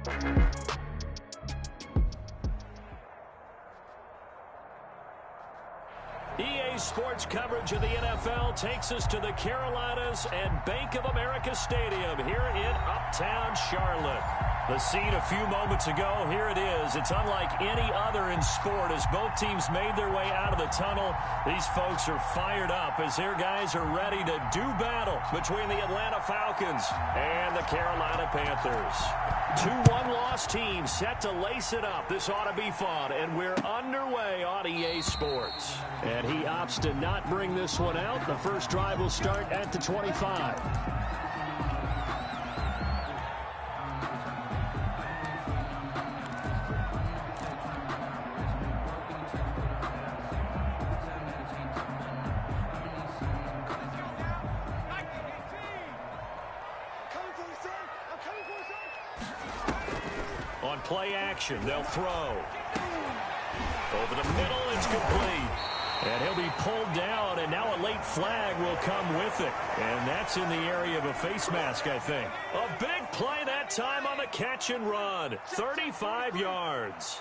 EA Sports coverage of the NFL takes us to the Carolinas and Bank of America Stadium here in Uptown Charlotte. The scene a few moments ago, here it is. It's unlike any other in sport as both teams made their way out of the tunnel. These folks are fired up as their guys are ready to do battle between the Atlanta Falcons and the Carolina Panthers. Two one-loss teams set to lace it up. This ought to be fun, and we're underway on EA Sports. And he opts to not bring this one out. The first drive will start at the 25. On play action, they'll throw. Over the middle, it's complete. And he'll be pulled down, and now a late flag will come with it. And that's in the area of a face mask, I think. A big play that time on the catch and run. 35 yards.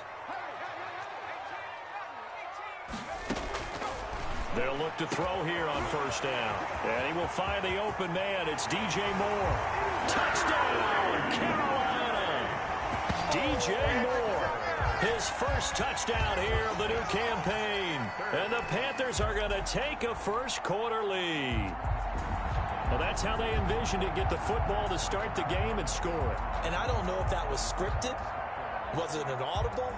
They'll look to throw here on first down. And he will find the open man. It's DJ Moore. Touchdown, Carolina! DJ Moore. His first touchdown here of the new campaign. And the Panthers are going to take a first quarter lead. Well, that's how they envisioned it. Get the football to start the game and score it. And I don't know if that was scripted. Was it an audible?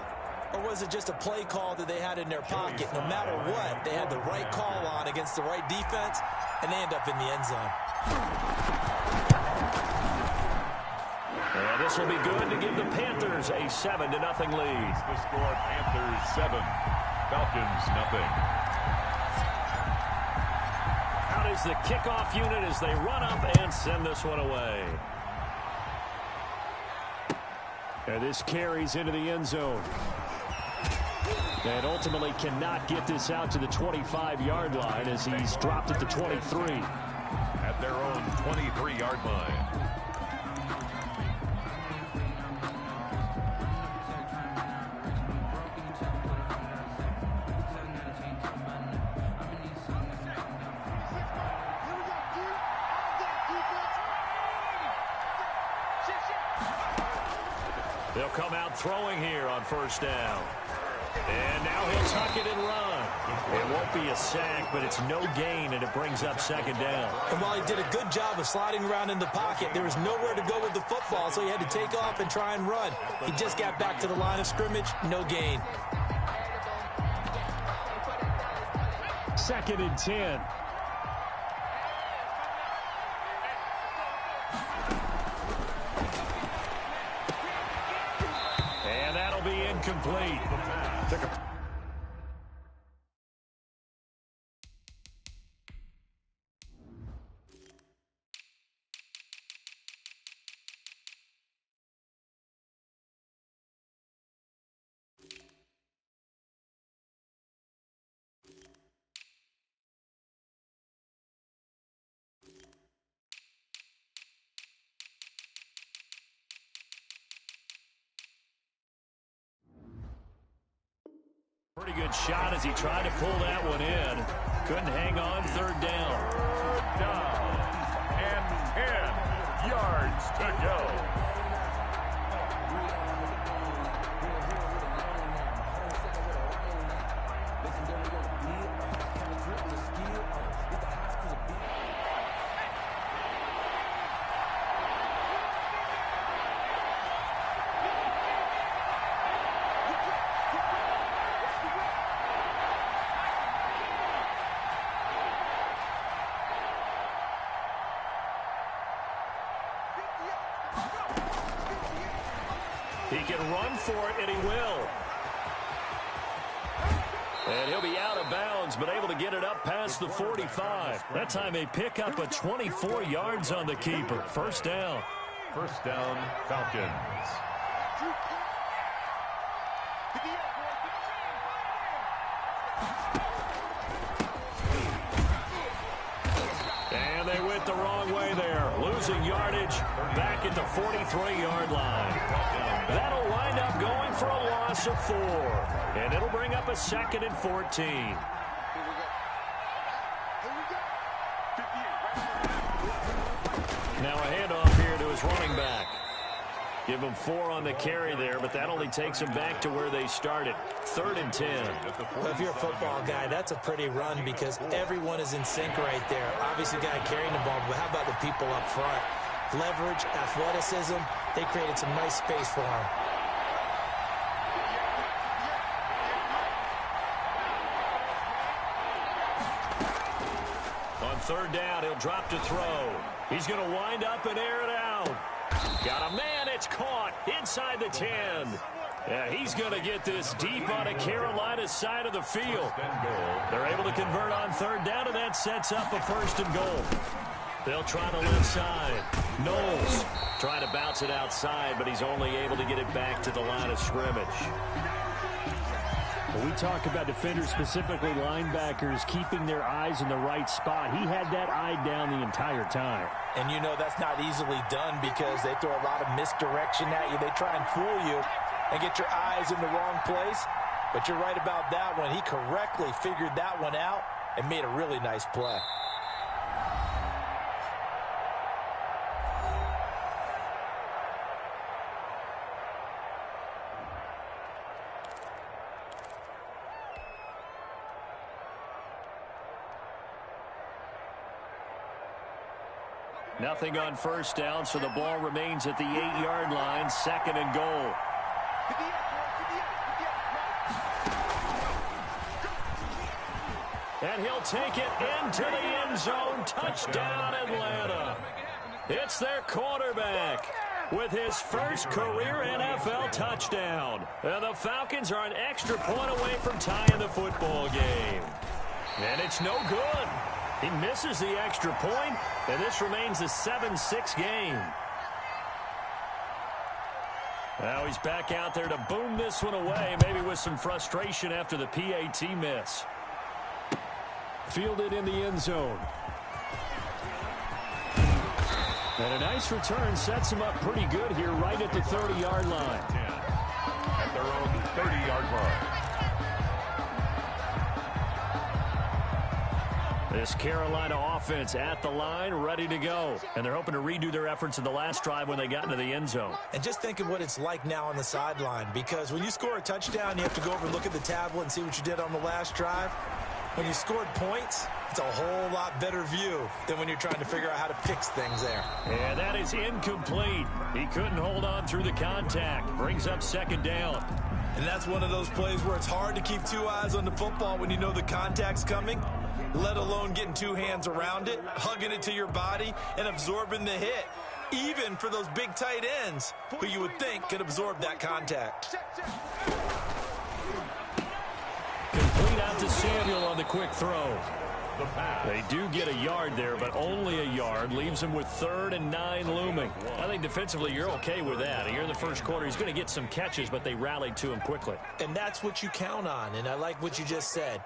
Or was it just a play call that they had in their pocket? No matter what, they had the right call on against the right defense, and they end up in the end zone. And this will be good to give the Panthers a 7-0 lead. The score, Panthers 7, Falcons nothing. Out is the kickoff unit as they run up and send this one away. And this carries into the end zone. And ultimately cannot get this out to the 25-yard line as he's dropped at the 23. At their own 23-yard line. They'll come out throwing here on first down. And now he'll tuck it and run. It won't be a sack, but it's no gain, and it brings up second down. And while he did a good job of sliding around in the pocket, there was nowhere to go with the football, so he had to take off and try and run. He just got back to the line of scrimmage, no gain. 2nd and 10. And that'll be incomplete. Pretty good shot as he tried to pull that one in. Couldn't hang on. Third down. Third down. And 10 yards to go. He can run for it, and he will. And he'll be out of bounds, but able to get it up past the 45. That time they pick up a 24 yards on the keeper. First down. First down, Falcons. And they went the wrong way there. Losing losing yardage back at the 43-yard line. That'll wind up going for a loss of 4. And it'll bring up a 2nd and 14. Now a handoff here to his running back. Give him 4 on the carry there, but that only takes him back to where they started. 3rd and 10. Well, if you're a football guy, that's a pretty run because everyone is in sync right there. Obviously, the guy carrying the ball, but how about the people up front? Leverage, athleticism, they created some nice space for him. On 3rd down, he'll drop to throw. He's going to wind up and air it out. Got a man, it's caught inside the 10. Yeah, he's going to get this deep on a Carolina side of the field. They're able to convert on 3rd down, and that sets up a 1st and goal. They'll try the left side. Knowles trying to bounce it outside, but he's only able to get it back to the line of scrimmage. Well, we talk about defenders, specifically linebackers, keeping their eyes in the right spot. He had that eye down the entire time. And you know that's not easily done because they throw a lot of misdirection at you. They try and fool you and get your eyes in the wrong place. But you're right about that one. He correctly figured that one out and made a really nice play. Nothing on 1st down, so the ball remains at the 8-yard line, 2nd and goal. And he'll take it into the end zone. Touchdown, Atlanta. It's their quarterback with his first career NFL touchdown. And the Falcons are an extra point away from tying the football game. And it's no good. He misses the extra point, and this remains a 7-6 game. Now he's back out there to boom this one away, maybe with some frustration after the PAT miss. Fielded in the end zone. And a nice return sets him up pretty good here right at the 30-yard line. At their own 30-yard line. This Carolina offense at the line, ready to go. And they're hoping to redo their efforts in the last drive when they got into the end zone. And just think of what it's like now on the sideline, because when you score a touchdown, you have to go over and look at the tablet and see what you did on the last drive. When you scored points, it's a whole lot better view than when you're trying to figure out how to fix things there. And that is incomplete. He couldn't hold on through the contact. Brings up 2nd down. And that's one of those plays where it's hard to keep 2 eyes on the football when you know the contact's coming, let alone getting 2 hands around it, hugging it to your body, and absorbing the hit, even for those big tight ends who you would think could absorb that contact. Complete out to Samuel on the quick throw. They do get a yard there, but only a yard. Leaves him with 3rd and 9 looming. I think defensively you're okay with that. Here in the first quarter, he's going to get some catches, but they rallied to him quickly. And that's what you count on, and I like what you just said.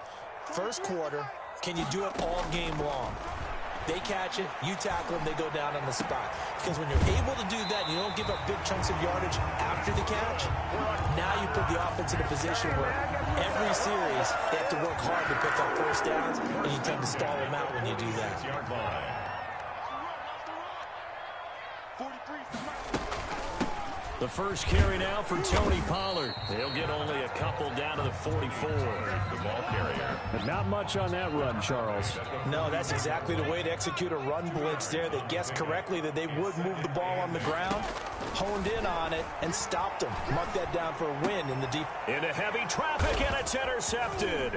First quarter, can you do it all game long? They catch it, you tackle them, they go down on the spot. Because when you're able to do that, and you don't give up big chunks of yardage after the catch, now you put the offense in a position where every series they have to work hard to pick up 1st downs, and you tend to stall them out when you do that. The first carry now for Tony Pollard. He'll get only a couple down to the 44. The ball carrier. But not much on that run, Charles. No, that's exactly the way to execute a run blitz there. They guessed correctly that they would move the ball on the ground, honed in on it, and stopped them. Mark that down for a win in the deep. Into heavy traffic, and it's intercepted.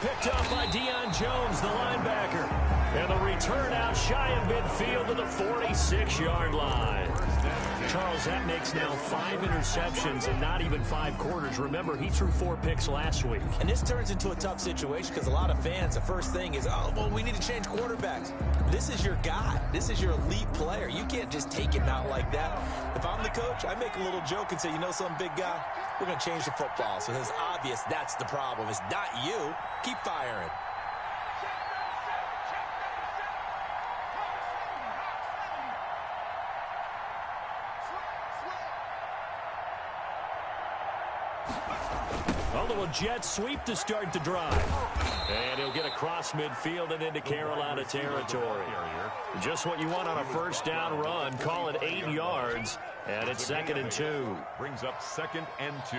Picked up by Deion Jones, the linebacker. And the return out shy of midfield to the 46-yard line. Charles, that makes now 5 interceptions and not even 5 quarters. Remember, he threw 4 picks last week. And this turns into a tough situation because a lot of fans, the first thing is, oh, well, we need to change quarterbacks. This is your guy. This is your elite player. You can't just take him out like that. If I'm the coach, I make a little joke and say, you know some big guy? We're going to change the football. So it's obvious that's the problem. It's not you. Keep firing. A little jet sweep to start the drive. And he'll get across midfield and into Carolina territory. Just what you want on a first down run. Call it 8 yards. And it's 2nd and 2. Brings up 2nd and 2.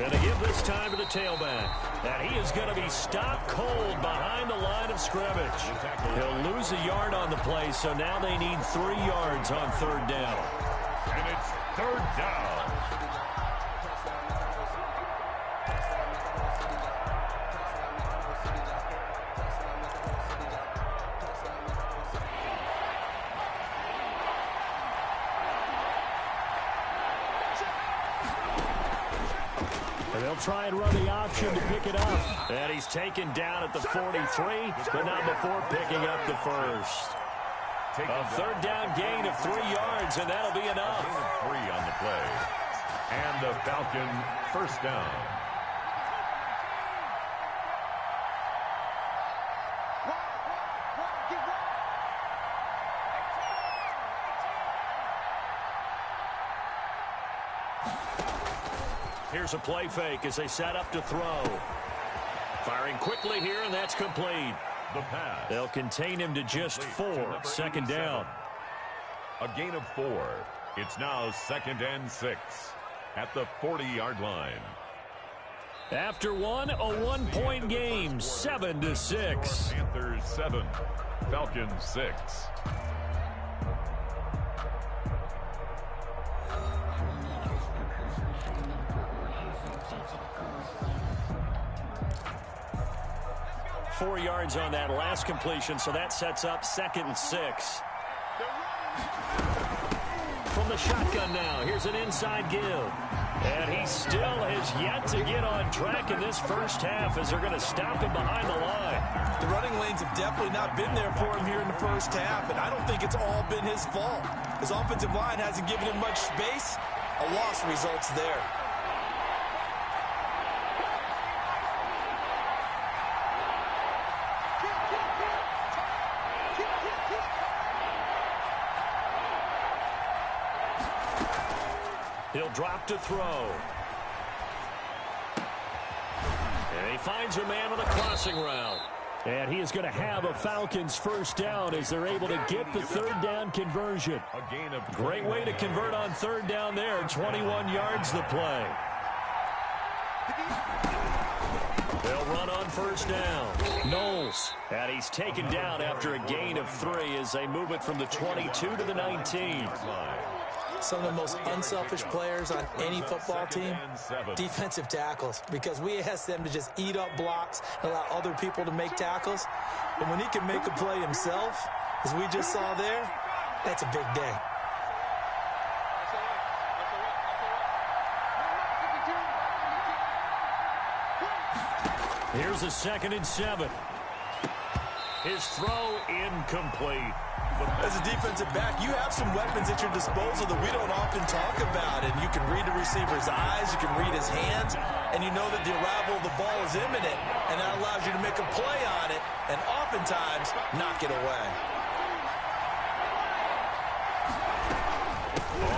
And they give this time to the tailback. And he is going to be stopped cold behind the line of scrimmage. He'll lose a yard on the play, so now they need 3 yards on 3rd down. And it's 3rd down. They'll try and run the option to pick it up. And he's taken down at the 43, but not before picking up the first. A 3rd down gain of 3 yards, and that'll be enough. 3 on the play. And the Falcon first down. Here's a play fake as they set up to throw. Firing quickly here, and that's complete. The pass. They'll contain him to just 4. 2nd down. A gain of 4. It's now 2nd and 6 at the 40-yard line. After one, a 1-point game, 7-6. Panthers 7, Falcons 6. Four yards on that last completion, so that sets up 2nd and 6. From the shotgun now, here's an inside give. And he still has yet to get on track in this first half as they're going to stop him behind the line. The running lanes have definitely not been there for him here in the first half, and I don't think it's all been his fault. His offensive line hasn't given him much space. A loss results there. He'll drop to throw. And he finds a man on a crossing route. And he is going to have a Falcons first down as they're able to get the 3rd down conversion. A gain of Great way to convert on 3rd down there. 21 yards the play. They'll run on first down. Knowles. And he's taken down after a gain of 3 as they move it from the 22 to the 19. Some of the most unselfish players on any football team, defensive tackles, because we ask them to just eat up blocks and allow other people to make tackles. But when he can make a play himself, as we just saw there, that's a big day. Here's a 2nd and 7. His throw incomplete. As a defensive back, you have some weapons at your disposal that we don't often talk about. And you can read the receiver's eyes, you can read his hands, and you know that the arrival of the ball is imminent. And that allows you to make a play on it and oftentimes knock it away.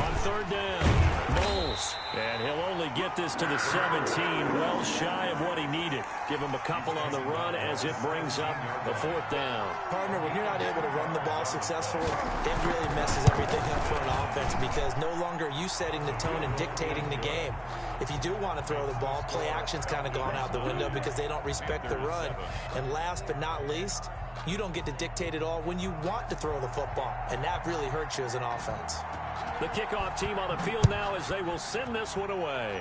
On 3rd down, Knowles. And he'll only get this to the 17, well shy of what he needed. Give him a couple on the run as it brings up the 4th down. Partner, when you're not able to run the ball successfully, it really messes everything up for an offense because no longer are you setting the tone and dictating the game. If you do want to throw the ball, play action's kind of gone out the window because they don't respect the run. And last but not least, you don't get to dictate it all when you want to throw the football. And that really hurts you as an offense. The kickoff team on the field now as they will send this one away.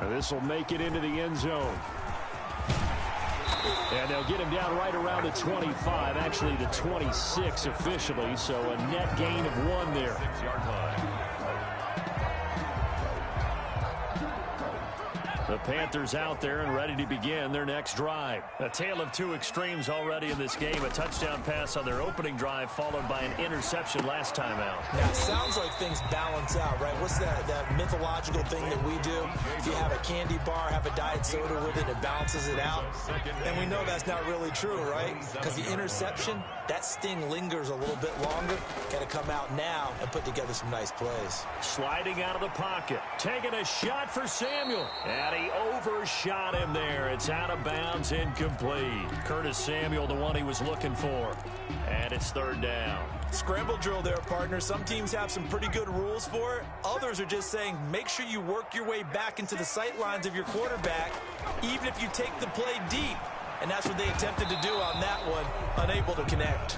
This will make it into the end zone. And they'll get him down right around the 25, actually the 26 officially, so a net gain of 1 there. 6-yard line. The Panthers out there and ready to begin their next drive. A tale of two extremes already in this game. A touchdown pass on their opening drive followed by an interception last time out. Now, it sounds like things balance out, right? What's that mythological thing that we do? If you have a candy bar, have a diet soda with it, it balances it out. And we know that's not really true, right? Because the interception, that sting lingers a little bit longer. Got to come out now and put together some nice plays. Sliding out of the pocket. Taking a shot for Samuel. And he overshot him there. It's out of bounds, incomplete. Curtis Samuel, the one he was looking for. And it's third down. Scramble drill there, partner. Some teams have some pretty good rules for it. Others are just saying make sure you work your way back into the sight lines of your quarterback, even if you take the play deep. And that's what they attempted to do on that one, unable to connect.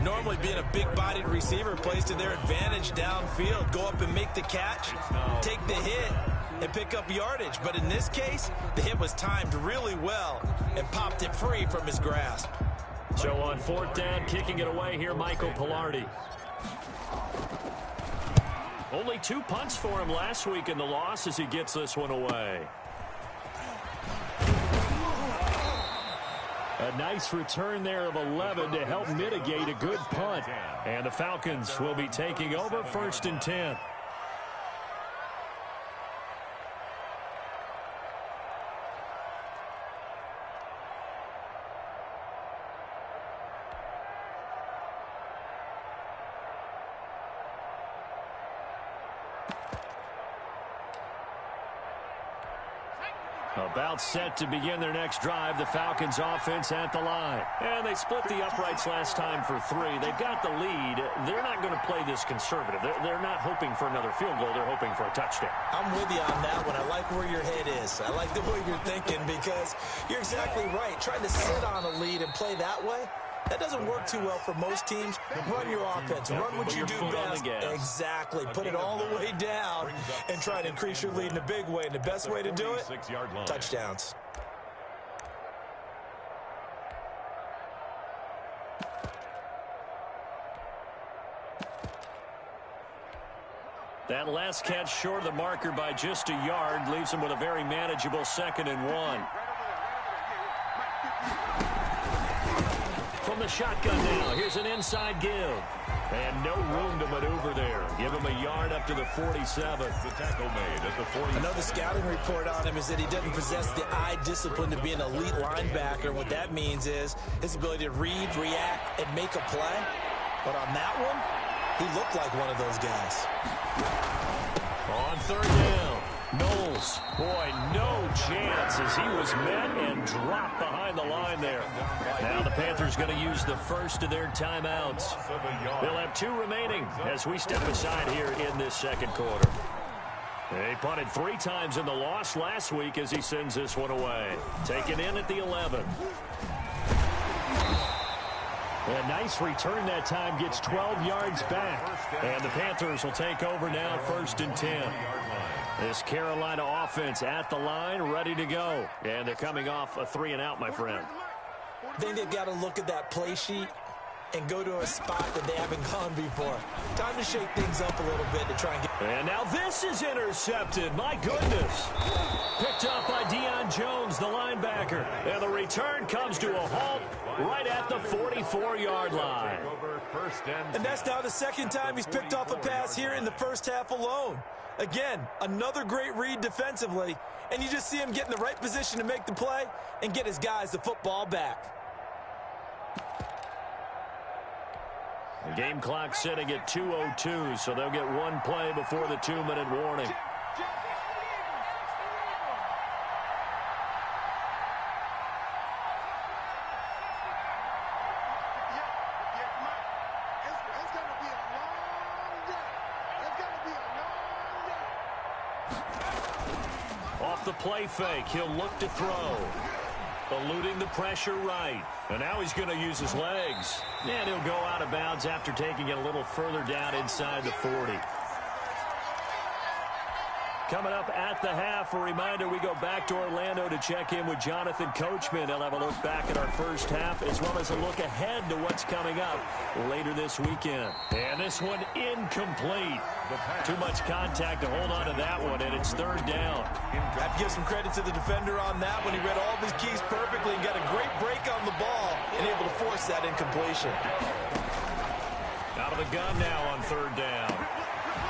Normally being a big-bodied receiver plays to their advantage downfield. Go up and make the catch, take the hit, and pick up yardage. But in this case, the hit was timed really well and popped it free from his grasp. So on fourth down, kicking it away here, Michael Pilardi. Only 2 punts for him last week in the loss as he gets this one away. A nice return there of 11 to help mitigate a good punt. And the Falcons will be taking over 1st and 10. About set to begin their next drive, the Falcons offense at the line. And they split the uprights last time for 3. They've got the lead. They're not going to play this conservative. They're not hoping for another field goal. They're hoping for a touchdown. I'm with you on that one. I like where your head is. I like the way you're thinking because you're exactly right. Trying to sit on a lead and play that way, that doesn't work too well for most teams. Run your offense. Run what you do best. Exactly. Put it all the way down and try to increase your lead in a big way. And the best way to do it, touchdowns. That last catch short of the marker by just a yard leaves him with a very manageable 2nd and 1. From the shotgun now, here's an inside give. And no room to maneuver there. Give him a yard up to the 47. The tackle made at the 47. Another scouting report on him is that he doesn't possess the eye discipline to be an elite linebacker. What that means is his ability to read, react, and make a play. But on that one, he looked like one of those guys. On third down, Knowles. Boy, no chance as he was met and dropped behind the line there. Now the Panthers going to use the first of their timeouts. They'll have 2 remaining as we step aside here in this second quarter. They punted 3 times in the loss last week as he sends this one away. Taken in at the 11. A nice return that time, gets 12 yards back. And the Panthers will take over now 1st and 10. This Carolina offense at the line, ready to go. And they're coming off a 3-and-out, my friend. I think they've got to look at that play sheet and go to a spot that they haven't gone before. Time to shake things up a little bit to try and get... And now this is intercepted. My goodness. Picked up by Deion Jones, the linebacker. And the return comes to a halt right at the 44-yard line. And that's now the 2nd time he's picked off a pass here in the first half alone. Again, another great read defensively, and you just see him get in the right position to make the play and get his guys the football back. The game clock sitting at 2:02, so they'll get 1 play before the 2-minute warning. Off the play fake, he'll look to throw. Eluding the pressure right. And now he's going to use his legs. And he'll go out of bounds after taking it a little further down inside the 40. Coming up at the half, a reminder, we go back to Orlando to check in with Jonathan Coachman. He'll have a look back at our first half as well as a look ahead to what's coming up later this weekend. And this one incomplete. Too much contact to hold on to that one, and it's third down. I have to give some credit to the defender on that one. He read all of his keys perfectly and got a great break on the ball and able to force that incompletion. Out of the gun now on third down.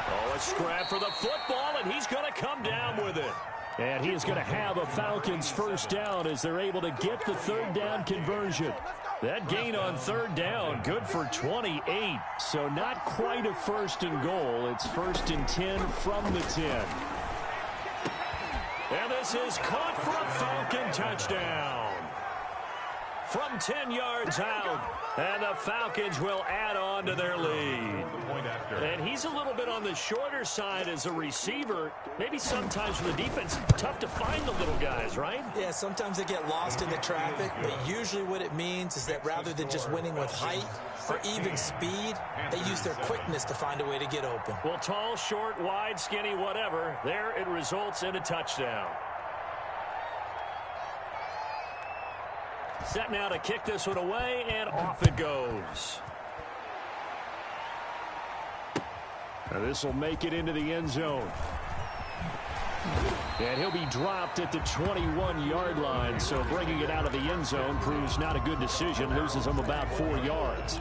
Oh, a scrap for the football, and he's going to come down with it. And he is going to have a Falcons first down as they're able to get the third down conversion. That gain on third down, good for 28. So not quite a first and goal. It's first and 10 from the 10. And this is caught for a Falcon touchdown. From 10 yards out, and the Falcons will add on to their lead. And he's a little bit on the shorter side as a receiver. Maybe sometimes for the defense, tough to find the little guys, right? Yeah, sometimes they get lost in the traffic, but usually what it means is that rather than just winning with height or even speed, they use their quickness to find a way to get open. Well, tall, short, wide, skinny, whatever, there it results in a touchdown. Set now to kick this one away, and off it goes. This will make it into the end zone. And he'll be dropped at the 21-yard line, so bringing it out of the end zone proves not a good decision. Loses him about 4 yards.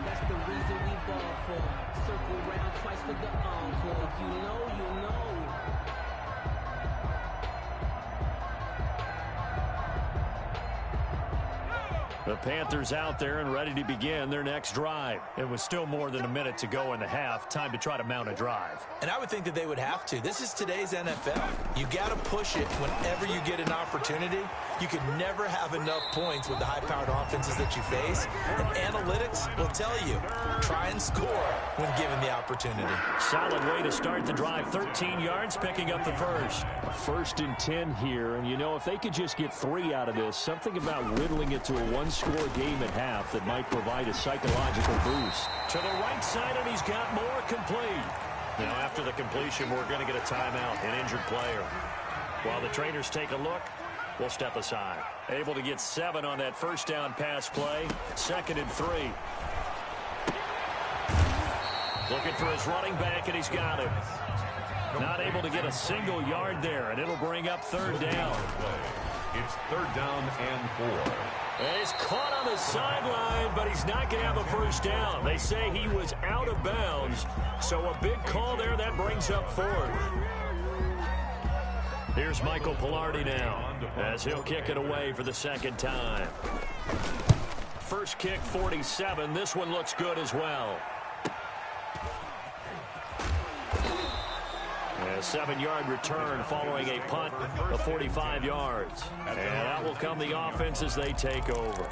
That's the reason we ball for. Circle around twice for the encore. If you know, you know. The Panthers out there and ready to begin their next drive. It was still more than a minute to go in the half. Time to try to mount a drive. And I would think that they would have to. This is today's NFL. You got to push it whenever you get an opportunity. You can never have enough points with the high-powered offenses that you face. And analytics will tell you, try and score when given the opportunity. Solid way to start the drive. 13 yards, picking up the first. First and 10 here. And, you know, if they could just get 3 out of this, something about whittling it to a one-score game at half that might provide a psychological boost. To the right side, and he's got more complete. Now, after the completion, we're going to get a timeout, an injured player. While the trainers take a look, we'll step aside. Able to get 7 on that first down pass play. 2nd and 3. Looking for his running back, and he's got him. Not able to get a single yard there, and it'll bring up third down. It's third down and 4. And he's caught on the sideline, but he's not going to have a first down. They say he was out of bounds, so a big call there that brings up 4th. Here's Michael Pilardi now as he'll kick it away for the second time. First kick, 47. This one looks good as well. A 7-yard return following a punt of 45 yards. And out will come the offense as they take over.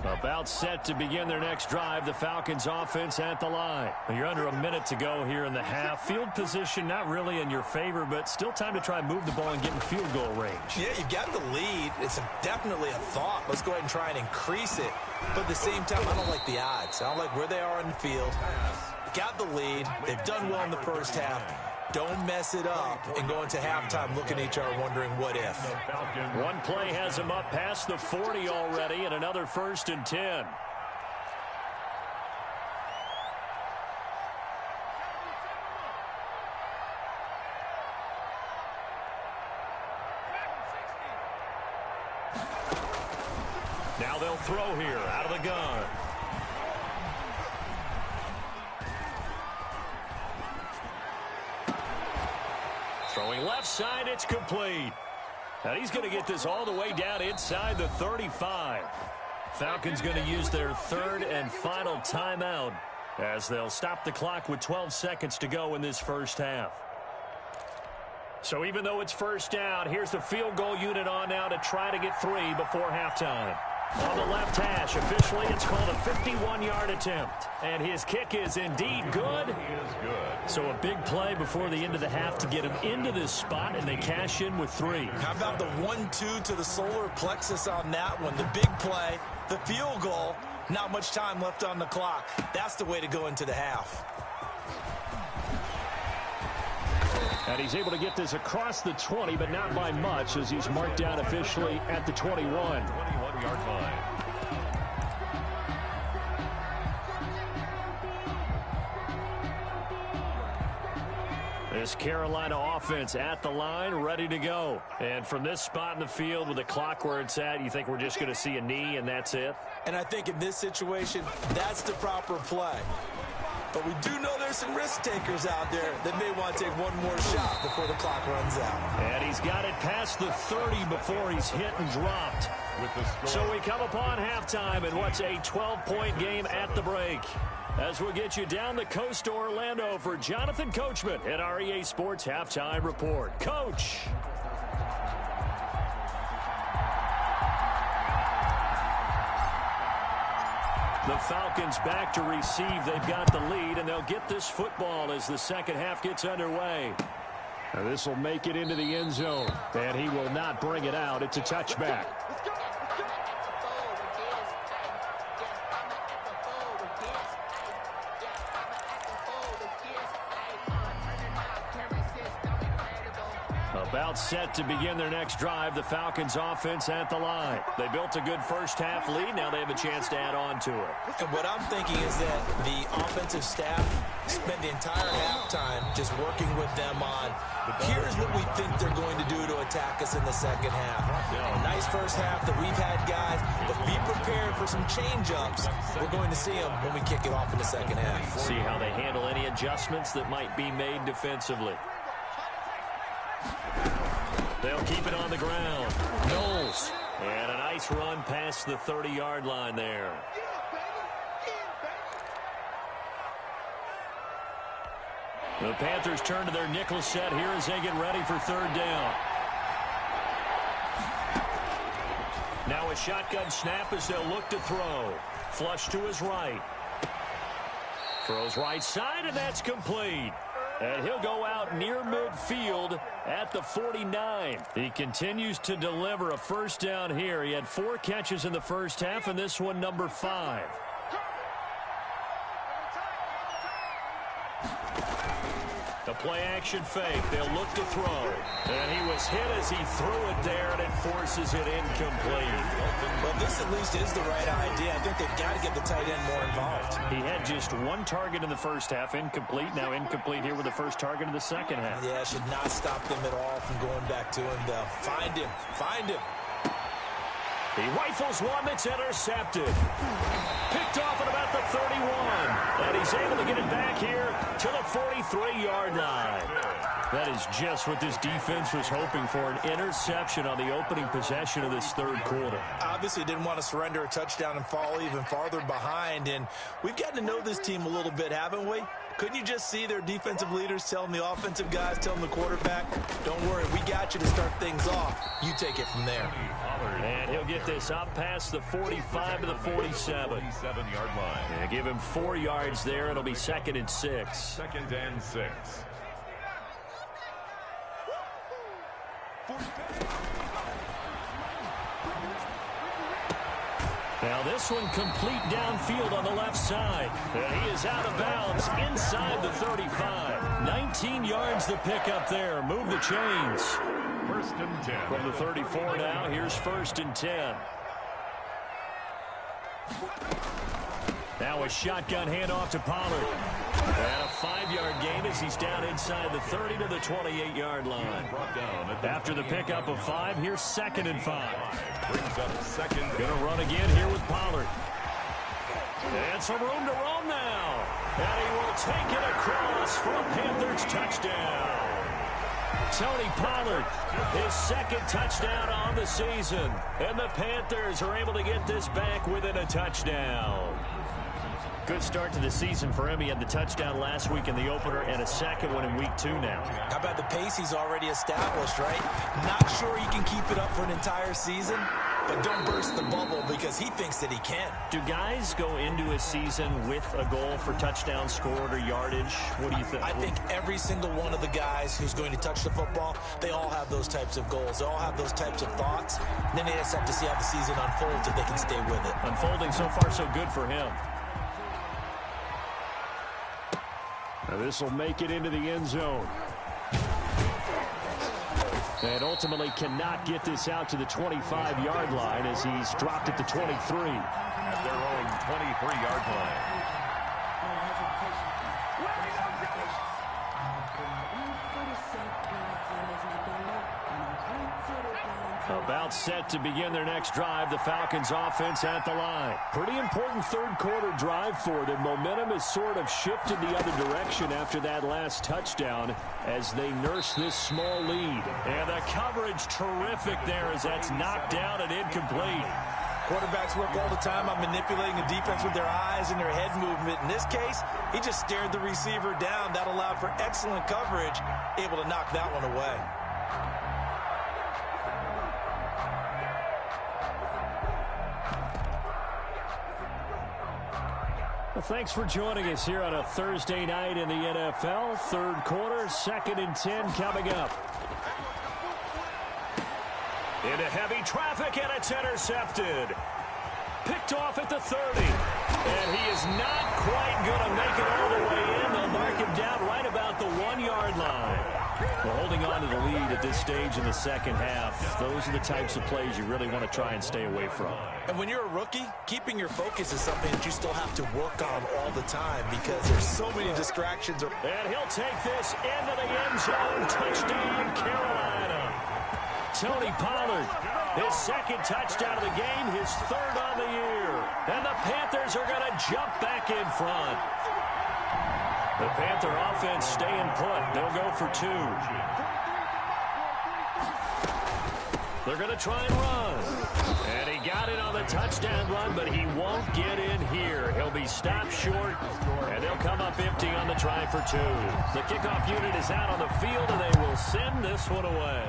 About set to begin their next drive. The Falcons offense at the line. You're under a minute to go here in the half. Field position not really in your favor, but still time to try and move the ball and get in field goal range. Yeah, you've got the lead. It's definitely a thought. Let's go ahead and try and increase it. But at the same time, I don't like the odds. I don't like where they are in the field. Got the lead. They've done well in the first half. Don't mess it up and go into halftime looking at each other wondering what if. One play has him up past the 40 already, and another 1st and 10. Now they'll throw here out of the gun. Throwing left side, it's complete. And he's going to get this all the way down inside the 35. Falcons going to use their 3rd and final timeout as they'll stop the clock with 12 seconds to go in this first half. So even though it's first down, here's the field goal unit on now to try to get 3 before halftime. On the left hash, officially it's called a 51-yard attempt. And his kick is indeed good. He is good. So a big play before the end of the half to get him into this spot, and they cash in with 3. How about the 1-2 to the solar plexus on that one? The big play, the field goal, not much time left on the clock. That's the way to go into the half. And he's able to get this across the 20, but not by much, as he's marked down officially at the 21. 21-yard line. This Carolina offense at the line, ready to go. And from this spot in the field with the clock where it's at, you think we're just going to see a knee and that's it? And I think in this situation, that's the proper play. But we do know there's some risk takers out there that may want to take one more shot before the clock runs out. And he's got it past the 30 before he's hit and dropped. With the So we come upon halftime in what's a 12-point game at the break. As we'll get you down the coast to Orlando for Jonathan Coachman at our EA Sports Halftime Report. Coach. The Falcons back to receive. They've got the lead, and they'll get this football as the second half gets underway. Now this will make it into the end zone, and he will not bring it out. It's a touchback. About set to begin their next drive, the Falcons offense at the line. They built a good first half lead. Now they have a chance to add on to it. And what I'm thinking is that the offensive staff spent the entire halftime just working with them on, here's what we think they're going to do to attack us in the second half. A nice first half that we've had, guys, but be prepared for some change-ups. We're going to see them when we kick it off in the second half. See how they handle any adjustments that might be made defensively. They'll keep it on the ground. Knowles. And a nice run past the 30-yard line there. The Panthers turn to their nickel set here as they get ready for third down. Now a shotgun snap as they'll look to throw. Flush to his right. Throws right side, and that's complete. And he'll go out near midfield at the 49. He continues to deliver a first down here. He had 4 catches in the first half, and this one number 5. The play-action fake. They'll look to throw. And he was hit as he threw it there, and it forces it incomplete. Well, this at least is the right idea. I think they've got to get the tight end more involved. He had just 1 target in the first half, incomplete. Now incomplete here with the first target in the second half. Yeah, should not stop them at all from going back to him, though. Find him. Find him. He rifles one that's intercepted. Picked off at about the 31. And he's able to get it back here to the 43-yard line. That is just what this defense was hoping for, an interception on the opening possession of this third quarter. Obviously didn't want to surrender a touchdown and fall even farther behind. And we've gotten to know this team a little bit, haven't we? Couldn't you just see their defensive leaders telling the offensive guys, telling the quarterback, don't worry, we got you to start things off. You take it from there. And he'll get this up past the 45 to the 47. 47-yard line. And give him 4 yards there. It'll be 2nd and 6. 2nd and 6. Now this one complete downfield on the left side. And he is out of bounds inside the 35. 19 yards the pickup there. Move the chains. 1st and 10. From the 34 now, here's 1st and 10. Now a shotgun handoff to Pollard. And a 5-yard gain as he's down inside the 30 to the 28-yard line. After the pickup of 5, here's 2nd and 5. Brings up 2nd. Gonna run again here with Pollard. And some room to roam now. And he will take it across for a Panthers touchdown. Tony Pollard, his 2nd touchdown on the season. And the Panthers are able to get this back within a touchdown. Good start to the season for him. He had the touchdown last week in the opener and a 2nd one in week 2 now. How about the pace he's already established, right? Not sure he can keep it up for an entire season, but don't burst the bubble because he thinks that he can. Do guys go into a season with a goal for touchdown scored or yardage? What do you think? I think every single one of the guys who's going to touch the football, they all have those types of goals. They all have those types of thoughts. And then they just have to see how the season unfolds if they can stay with it. Unfolding so far so good for him. Now this will make it into the end zone. And ultimately cannot get this out to the 25-yard line as he's dropped at the 23. At their own 23-yard line. About set to begin their next drive. The Falcons offense at the line. Pretty important third quarter drive for them. Momentum has sort of shifted the other direction after that last touchdown as they nurse this small lead. And the coverage terrific there as that's knocked down and incomplete. Quarterbacks work all the time on manipulating the defense with their eyes and their head movement. In this case, he just stared the receiver down. That allowed for excellent coverage, able to knock that one away. Well, thanks for joining us here on a Thursday night in the NFL. Third quarter, 2nd and 10 coming up. Into heavy traffic, and it's intercepted. Picked off at the 30. And he is not quite going to make it all the way in. They'll mark him down right about the 1-yard line. Well, holding on to the lead at this stage in the second half, those are the types of plays you really want to try and stay away from. And when you're a rookie, keeping your focus is something that you still have to work on all the time because there's so many distractions. And he'll take this into the end zone. Touchdown, Carolina. Tony Pollard, his second touchdown of the game, his third on the year. And the Panthers are going to jump back in front. The Panther offense staying put. They'll go for 2. They're going to try and run. And he got it on the touchdown run, but he won't get in here. He'll be stopped short, and they'll come up empty on the try for 2. The kickoff unit is out on the field, and they will send this one away.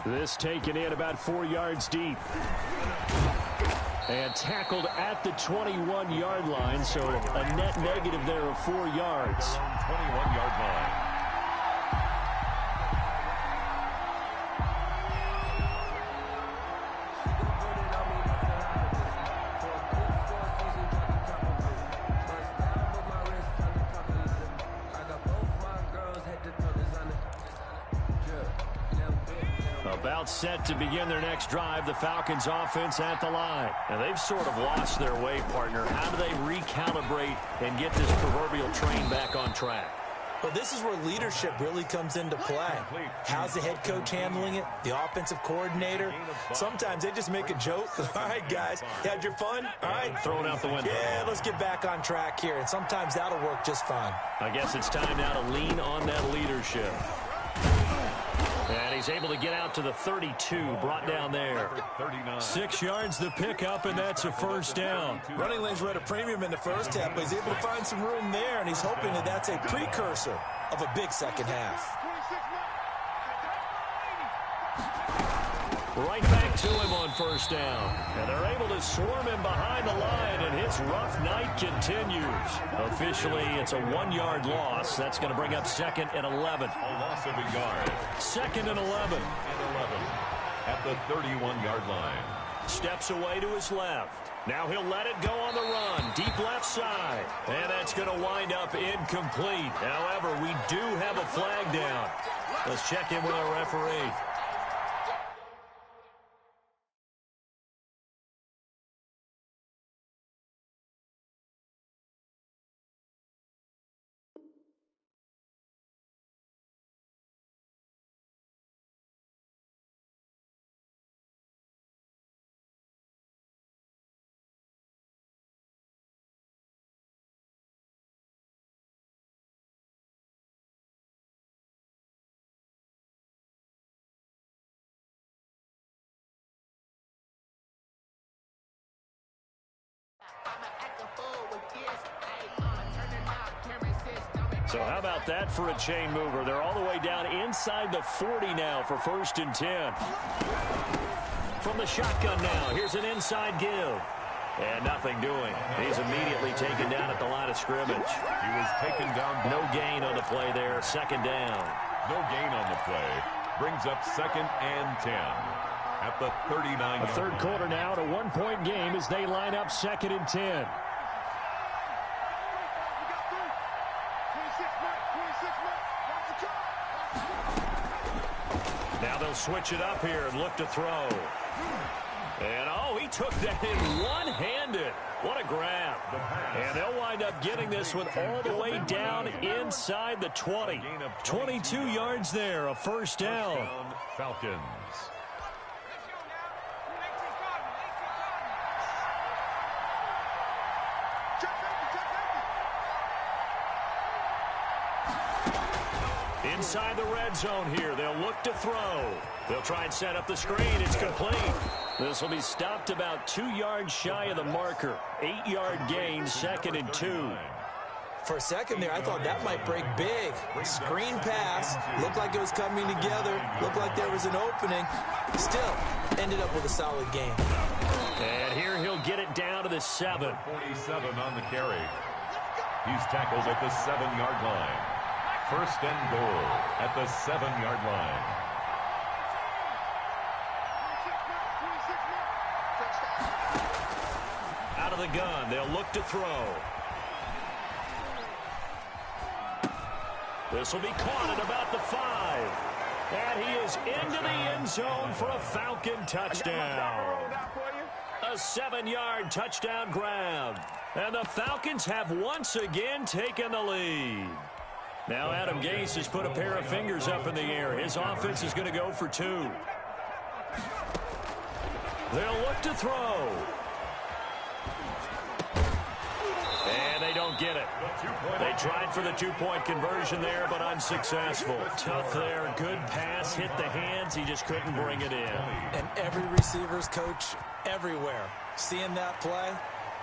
This taken in about 4 yards deep. And tackled at the 21-yard line, so a net negative there of 4 yards. 21-yard line. About set to begin their next drive, the Falcons offense at the line. And they've sort of lost their way, partner. How do they recalibrate and get this proverbial train back on track? Well, this is where leadership really comes into play. How's the head coach handling it? The offensive coordinator? Sometimes they just make a joke. All right, guys, you had your fun? All right. Throw it out the window. Yeah, let's get back on track here. And sometimes that'll work just fine. I guess it's time now to lean on that leadership. And he's able to get out to the 32, brought down there. 6 yards the pickup, and that's a first down. Running lanes were at a premium in the first half, but he's able to find some room there, and he's hoping that that's a precursor of a big second half. Right back to him on first down. And they're able to swarm him behind the line, and his rough night continues. Officially, it's a 1-yard loss. That's going to bring up 2nd and 11. A loss of a yard. 2nd and 11. And 11 at the 31-yard line. Steps away to his left. Now he'll let it go on the run. Deep left side. And that's going to wind up incomplete. However, we do have a flag down. Let's check in with our referee. I'ma act a fool with this. Ayy, turning out camera system. So how about that for a chain mover? They're all the way down inside the 40 now for 1st and 10. From the shotgun now, here's an inside give. And nothing doing. He's immediately taken down at the line of scrimmage. He was taken down. No gain on the play there. 2nd down. No gain on the play. Brings up 2nd and 10 at the 39. A third quarter now at a 1-point game as they line up 2nd and 10. Now they'll switch it up here and look to throw. And, oh, he took that in one-handed. What a grab. And they'll wind up getting this one all the way down inside the 20. 22 yards there, a 1st down. Falcons. Inside the red zone here, they'll look to throw. They'll try and set up the screen. It's complete. This will be stopped about 2 yards shy of the marker. 8-yard gain, 2nd and 2. For a second there, I thought that might break big. Screen pass. Looked like it was coming together. Looked like there was an opening. Still, ended up with a solid game. And here he'll get it down to the 7. 47 on the carry. He's tackled at the 7-yard line. 1st and goal at the 7-yard line. Out of the gun, they'll look to throw. This will be caught at about the 5. And he is into the end zone for a Falcon touchdown. A 7-yard touchdown grab. And the Falcons have once again taken the lead. Now Adam Gase has put a pair of fingers up in the air. His offense is going to go for 2. They'll look to throw. And they don't get it. They tried for the 2-point conversion there, but unsuccessful. Tough there. Good pass. Hit the hands. He just couldn't bring it in. And every receiver's coach everywhere. Seeing that play,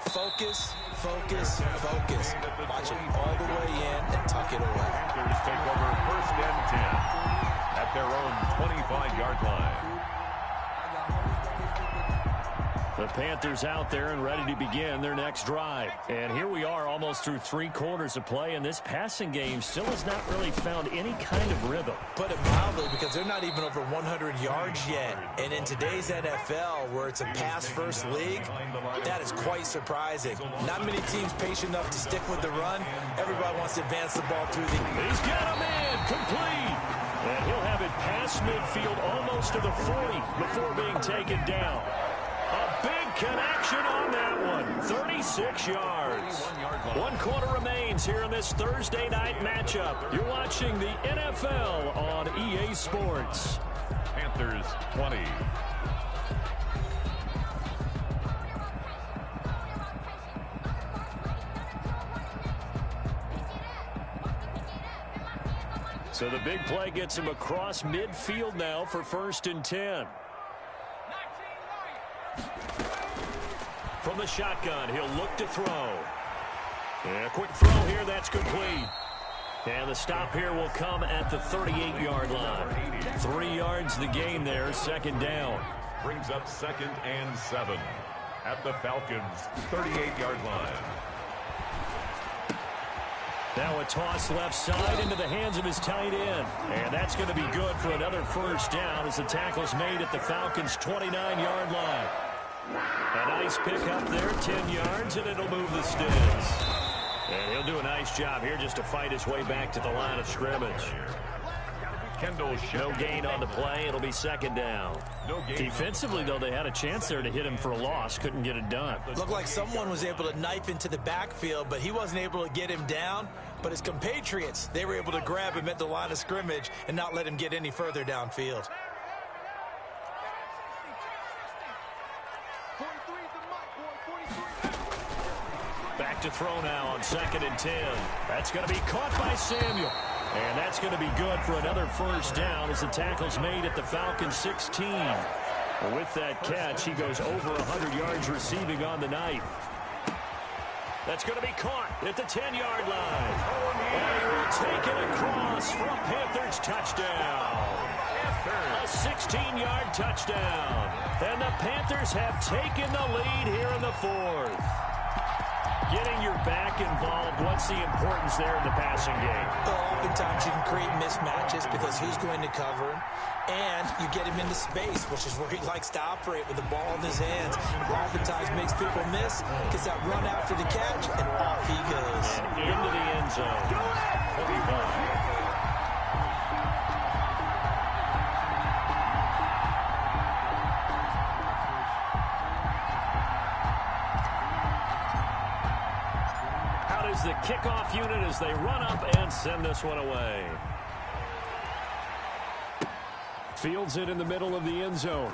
focus, focus, focus. Watch it all the way in and tuck it away. Panthers take over 1st and 10 at their own 25-yard line. The Panthers out there and ready to begin their next drive. And here we are almost through 3 quarters of play, and this passing game still has not really found any kind of rhythm. Put it mildly, because they're not even over 100 yards yet. And in today's NFL, where it's a pass-first league, that is quite surprising. Not many teams patient enough to stick with the run. Everybody wants to advance the ball through the... He's got him in, complete. And he'll have it past midfield almost to the 40 before being taken down. A big connection on that one. 36 yards. 1 quarter remains here in this Thursday night matchup. You're watching the NFL on EA Sports. Panthers 20. So the big play gets him across midfield now for 1st and 10. From the shotgun, he'll look to throw. Yeah, quick throw here, that's complete. And the stop here will come at the 38-yard line. 3 yards the gain there, 2nd down. Brings up 2nd and 7 at the Falcons' 38-yard line. Now a toss left side into the hands of his tight end. And that's going to be good for another 1st down as the tackle's made at the Falcons' 29-yard line. A nice pick up there, 10 yards, and it'll move the sticks. And he'll do a nice job here just to fight his way back to the line of scrimmage. No gain on the play. It'll be 2nd down. Defensively, though, they had a chance there to hit him for a loss. Couldn't get it done. Looked like someone was able to knife into the backfield, but he wasn't able to get him down. But his compatriots, they were able to grab him at the line of scrimmage and not let him get any further downfield. Back to throw now on 2nd and 10. That's going to be caught by Samuel. And that's going to be good for another 1st down as the tackle's made at the Falcons' 16. With that catch, he goes over 100 yards receiving on the night. That's going to be caught at the 10-yard line. And he will take it across for a Panthers touchdown. A 16-yard touchdown. And the Panthers have taken the lead here in the fourth. Getting your back involved, what's the importance there in the passing game? Well, oftentimes you can create mismatches because who's going to cover him, and you get him into space, which is where he likes to operate with the ball in his hands. Oftentimes makes people miss, gets that run after the catch, and off he goes. And into the end zone. 25. The kickoff unit as they run up and send this one away. Fields it in the middle of the end zone.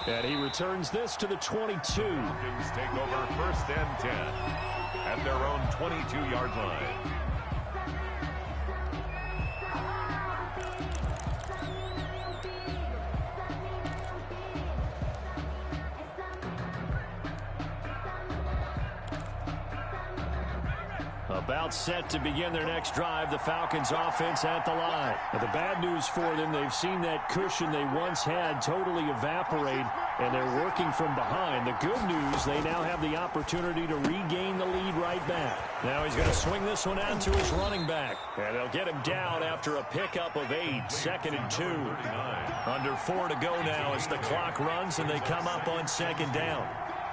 And he returns this to the 22. Falcons take over 1st and 10 at their own 22-yard line. About set to begin their next drive, the Falcons offense at the line. Now, the bad news for them, they've seen that cushion they once had totally evaporate, and they're working from behind. The good news, they now have the opportunity to regain the lead right back. Now he's going to swing this one out to his running back. And they'll get him down after a pickup of 8. 2nd and 2. Under 4 to go now as the clock runs and they come up on 2nd down.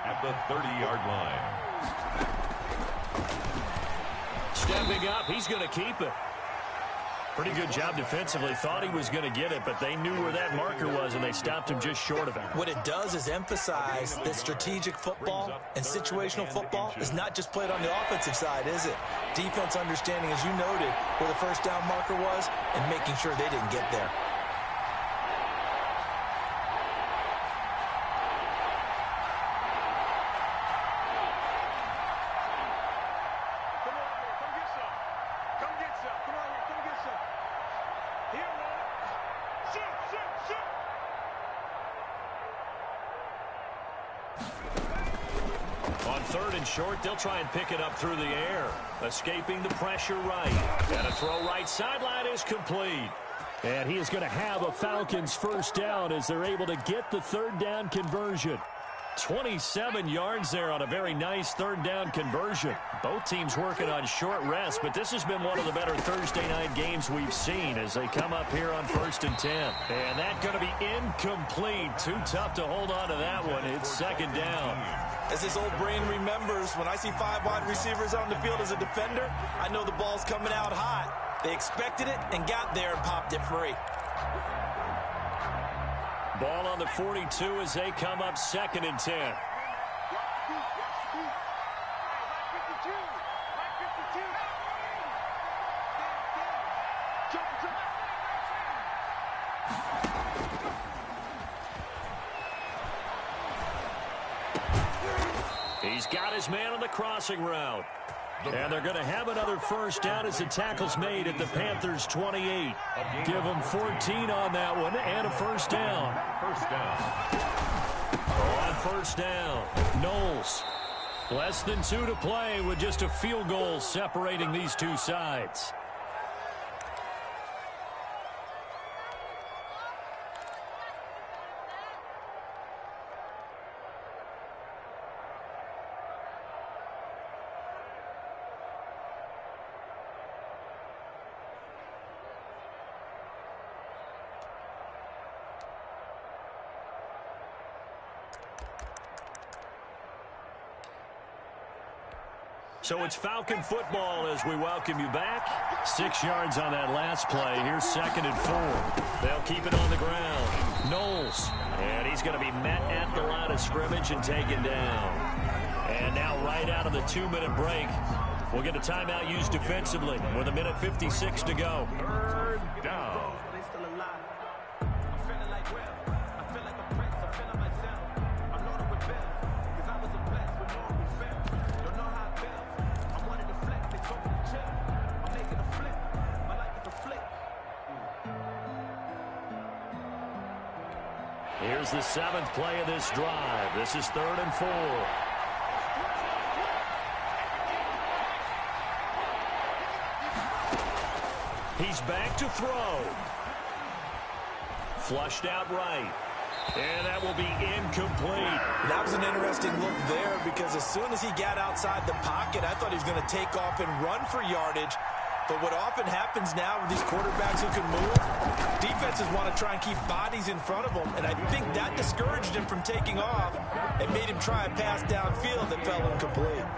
At the 30-yard line. Stepping up, he's going to keep it. Pretty good job defensively. Thought he was going to get it, but they knew where that marker was, and they stopped him just short of it. What it does is emphasize that strategic football and situational football is not just played on the offensive side, is it? Defense understanding, as you noted, where the first down marker was and making sure they didn't get there. On 3rd and short, they'll try and pick it up through the air. Escaping the pressure right. And a throw right sideline is complete. And he is going to have a Falcons first down as they're able to get the 3rd down conversion. 27 yards there on a very nice 3rd down conversion. Both teams working on short rest, but this has been one of the better Thursday night games we've seen as they come up here on 1st and 10. And that's going to be incomplete. Too tough to hold on to that one. It's 2nd down. As this old brain remembers, when I see 5 wide receivers on the field as a defender, I know the ball's coming out hot. They expected it and got there and popped it free. Ball on the 42 as they come up 2nd and 10. He's got his man on the crossing route. And they're going to have another first down as the tackle's made at the Panthers' 28. Give them 14 on that one and a first down. First down. On first down, Knowles. Less than 2 to play with just a field goal separating these two sides. So it's Falcon football as we welcome you back. 6 yards on that last play. Here's 2nd and 4. They'll keep it on the ground. Knowles. And he's going to be met at the line of scrimmage and taken down. And now right out of the 2-minute break, we'll get a timeout used defensively with 1:56 to go. 3rd down. Here's the 7th play of this drive. This is 3rd and 4. He's back to throw. Flushed out right. And that will be incomplete. That was an interesting look there because as soon as he got outside the pocket, I thought he was going to take off and run for yardage. But what often happens now with these quarterbacks who can move, defenses want to try and keep bodies in front of them, and I think that discouraged him from taking off and made him try a pass downfield that fell incomplete.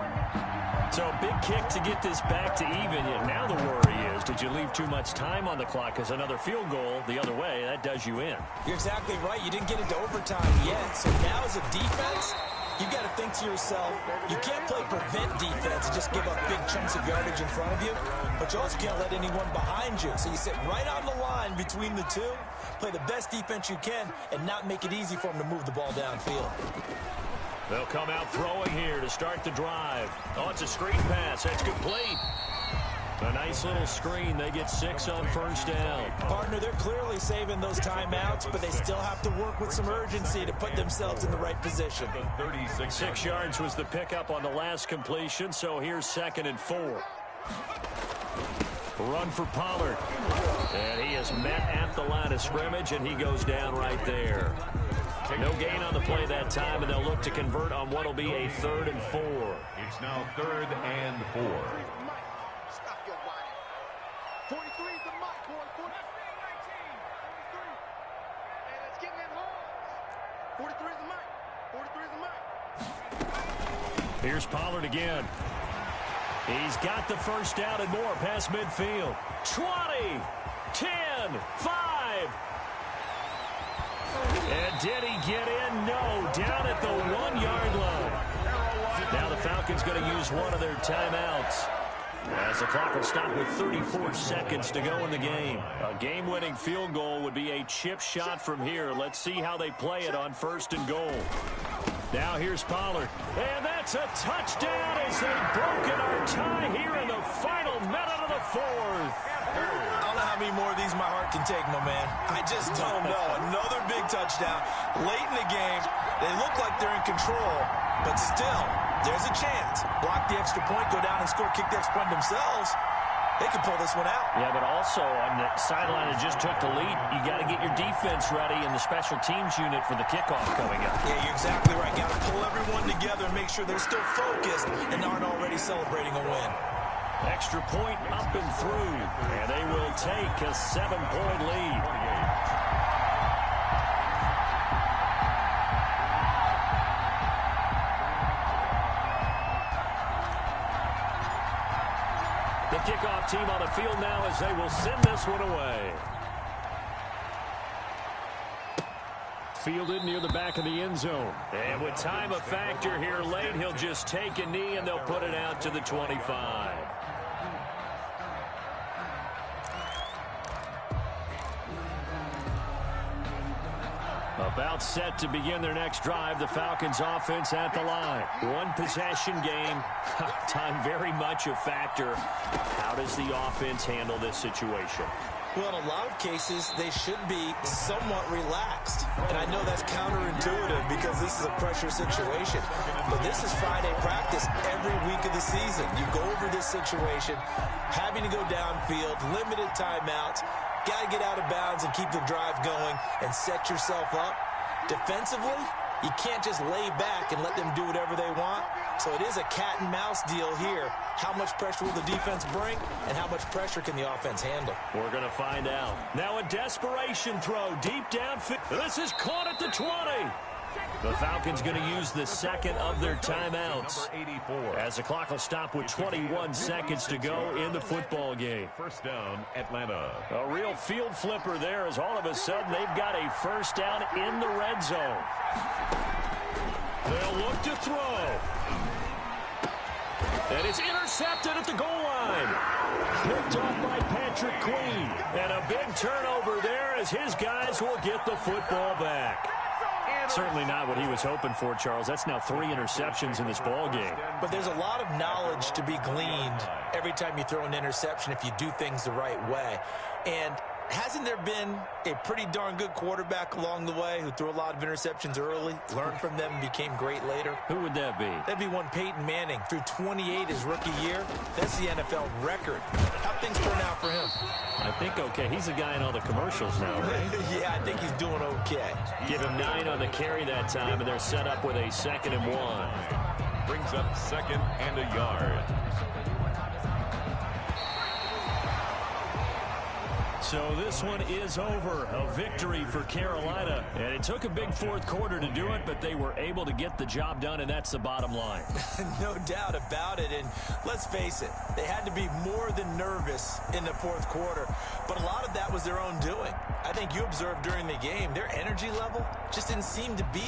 So a big kick to get this back to even. Now the worry is, did you leave too much time on the clock? Because another field goal the other way, that does you in. You're exactly right. You didn't get into overtime yet. So now as a defense, you've got to think to yourself, you can't play prevent defense and just give up big chunks of yardage in front of you, but you also can't let anyone behind you. So you sit right on the line between the two, play the best defense you can, and not make it easy for them to move the ball downfield. They'll come out throwing here to start the drive. Oh, it's a screen pass. That's complete. A nice little screen. They get 6 on first down. Partner, they're clearly saving those timeouts, but they still have to work with some urgency to put themselves in the right position. 6 yards was the pickup on the last completion, so here's 2nd and 4. Run for Pollard. And he is met at the line of scrimmage, and he goes down right there. No gain on the play that time, and they'll look to convert on what will be a 3rd and 4. It's now 3rd and 4. Stop your whining. 43 is the mark, boy. 43, 19. 43. And it's getting in home. 43 is the mark. 43 is the mark. Here's Pollard again. He's got the first down and more past midfield. 20, 10, 5. And did he get in? No, down at the 1-yard line. Now the Falcons going to use one of their timeouts, as the clock will stop with 34 seconds to go in the game. A game-winning field goal would be a chip shot from here. Let's see how they play it on 1st and goal. Now here's Pollard. And that's a touchdown as they've broken our tie here in the final minute of the 4th. I don't know how many more of these my heart can take, my man. I just don't know. Another big touchdown late in the game. They look like they're in control, but still, there's a chance. Block the extra point, go down and score, kick the extra point themselves. They can pull this one out. Yeah, but also on the sideline that just took the lead, you got to get your defense ready in the special teams unit for the kickoff coming up. Yeah, you're exactly right. Got to pull everyone together and make sure they're still focused and aren't already celebrating a win. Extra point up and through, and they will take a 7-point lead. The kickoff team on the field now as they will send this one away. Fielded near the back of the end zone. And with time a factor here late, he'll just take a knee and they'll put it out to the 25. About set to begin their next drive, the Falcons offense at the line. One possession game. Time very much a factor. How does the offense handle this situation? Well, in a lot of cases, they should be somewhat relaxed. And I know that's counterintuitive because this is a pressure situation. But this is Friday practice every week of the season. You go over this situation, having to go downfield, limited timeouts, got to get out of bounds and keep the drive going and set yourself up. Defensively, you can't just lay back and let them do whatever they want. So it is a cat and mouse deal here. How much pressure will the defense bring, and how much pressure can the offense handle? We're going to find out. Now a desperation throw deep downfield. This is caught at the 20. The Falcons going to use the 2nd of their timeouts, as the clock will stop with 21 seconds to go in the football game. First down, Atlanta. A real field flipper there, as all of a sudden they've got a first down in the red zone. They'll look to throw. And it's intercepted at the goal line. Picked off by Patrick Queen. And a big turnover there as his guys will get the football back. Certainly not what he was hoping for, Charles. That's now 3 interceptions in this ball game. But there's a lot of knowledge to be gleaned every time you throw an interception if you do things the right way. And Hasn't there been a pretty darn good quarterback along the way who threw a lot of interceptions early, learned from them, and became great later? Who would that be? That'd be one Peyton Manning. Threw 28 his rookie year. That's the NFL record. How'd things turn out for him? I think okay. He's a guy in all the commercials now, right? Yeah, I think he's doing okay. Give him 9 on the carry that time, and they're set up with a 2nd and 1. Brings up 2nd and a yard. So this one is over. A victory for Carolina. And it took a big fourth quarter to do it, but they were able to get the job done, and that's the bottom line. No doubt about it. And let's face it, they had to be more than nervous in the fourth quarter. But a lot of that was their own doing. I think you observed during the game, their energy level just didn't seem to be